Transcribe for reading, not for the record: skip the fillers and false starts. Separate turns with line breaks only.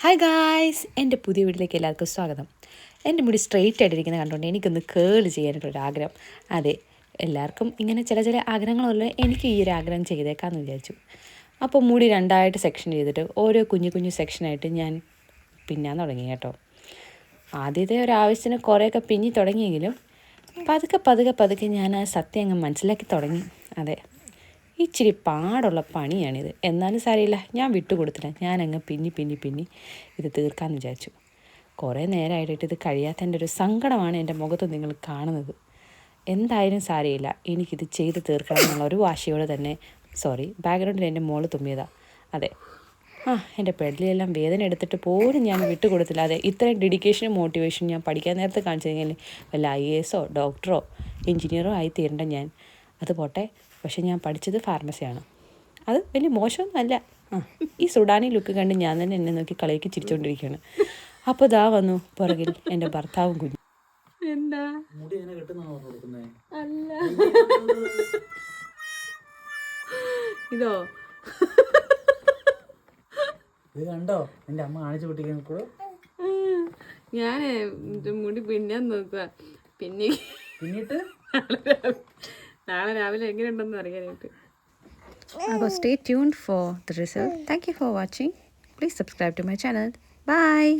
Hi guys, എൻ്റെ പുതിയ വീട്ടിലേക്ക് എല്ലാവർക്കും സ്വാഗതം. എൻ്റെ മുടി സ്ട്രെയിറ്റ് ആയിട്ടിരിക്കുന്നത് കണ്ടുകൊണ്ട് എനിക്കൊന്ന് കേൾ ചെയ്യാനായിട്ടൊരാഗ്രഹം. അതെ, എല്ലാവർക്കും ഇങ്ങനെ ചില ആഗ്രഹങ്ങളുള്ള എനിക്ക് ഈ ഒരു ആഗ്രഹം ചെയ്തേക്കാമെന്ന് വിചാരിച്ചു. അപ്പോൾ മുടി രണ്ടായിട്ട് സെക്ഷൻ ചെയ്തിട്ട് ഓരോ കുഞ്ഞു സെക്ഷനായിട്ട് ഞാൻ പിന്നാൻ തുടങ്ങി കേട്ടോ. ആദ്യത്തെ ഒരാവശ്യത്തിന് കുറേയൊക്കെ പിന്നി തുടങ്ങിയെങ്കിലും പതുക്കെ ഞാൻ ആ സത്യം അങ്ങ് മനസ്സിലാക്കി തുടങ്ങി. അതെ, ഇച്ചിരി പാടുള്ള പണിയാണിത്. എന്നാലും സാരമില്ല, ഞാൻ വിട്ടുകൊടുത്തില്ല. ഞാനങ്ങ് പിന്നി ഇത് തീർക്കാമെന്ന് വിചാരിച്ചു. കുറേ നേരമായിട്ട് ഇത് കഴിയാത്തതിൻ്റെ ഒരു സങ്കടമാണ് എൻ്റെ മുഖത്ത് നിങ്ങൾ കാണുന്നത്. എന്തായാലും സാരമില്ല, എനിക്കിത് ചെയ്ത് തീർക്കണം എന്നുള്ള ഒരു വാശിയോടെ തന്നെ. ബാക്ക്ഗ്രൗണ്ടിൽ എൻ്റെ മോള് തുമ്മിയതാണ്. അതെ, എൻ്റെ പെടലിയെല്ലാം വേദന എടുത്തിട്ട് പോലും ഞാൻ വിട്ടുകൊടുത്തില്ല. അതെ, ഇത്രയും ഡെഡിക്കേഷനും മോട്ടിവേഷനും ഞാൻ പഠിക്കാൻ നേരത്തെ കാണിച്ചു കഴിഞ്ഞാൽ വല്ല IAS ഡോക്ടറോ എഞ്ചിനീയറോ ആയി തീരേണ്ട ഞാൻ. അത് പോട്ടെ, പക്ഷെ ഞാൻ പഠിച്ചത് ഫാർമസിയാണ്. അത് വലിയ മോശമൊന്നും അല്ല. ഈ സുഡാനി ലുക്ക് കണ്ട് ഞാൻ തന്നെ എന്നെ നോക്കി കളിയാക്കി ചിരിച്ചുകൊണ്ടിരിക്കുകയാണ്. അപ്പോൾ ഇതാ വന്നു പുറകിൽ എൻ്റെ ഭർത്താവും കുഞ്ഞും.
എന്താ അല്ല ഇതോ
ഇത് കണ്ടോ എൻ്റെ അമ്മ കാണിച്ചു പൊട്ടിക്കാൻ
ഞാൻ മുടി പിന്നാൻ നോക്കുക.
പിന്നിട്ട്
നാളെ രാവിലെ എങ്ങനെയുണ്ടെന്ന് അറിയാനായിട്ട്.
അപ്പോൾ stay tuned for the result. Thank you for watching. Please subscribe to my channel. Bye.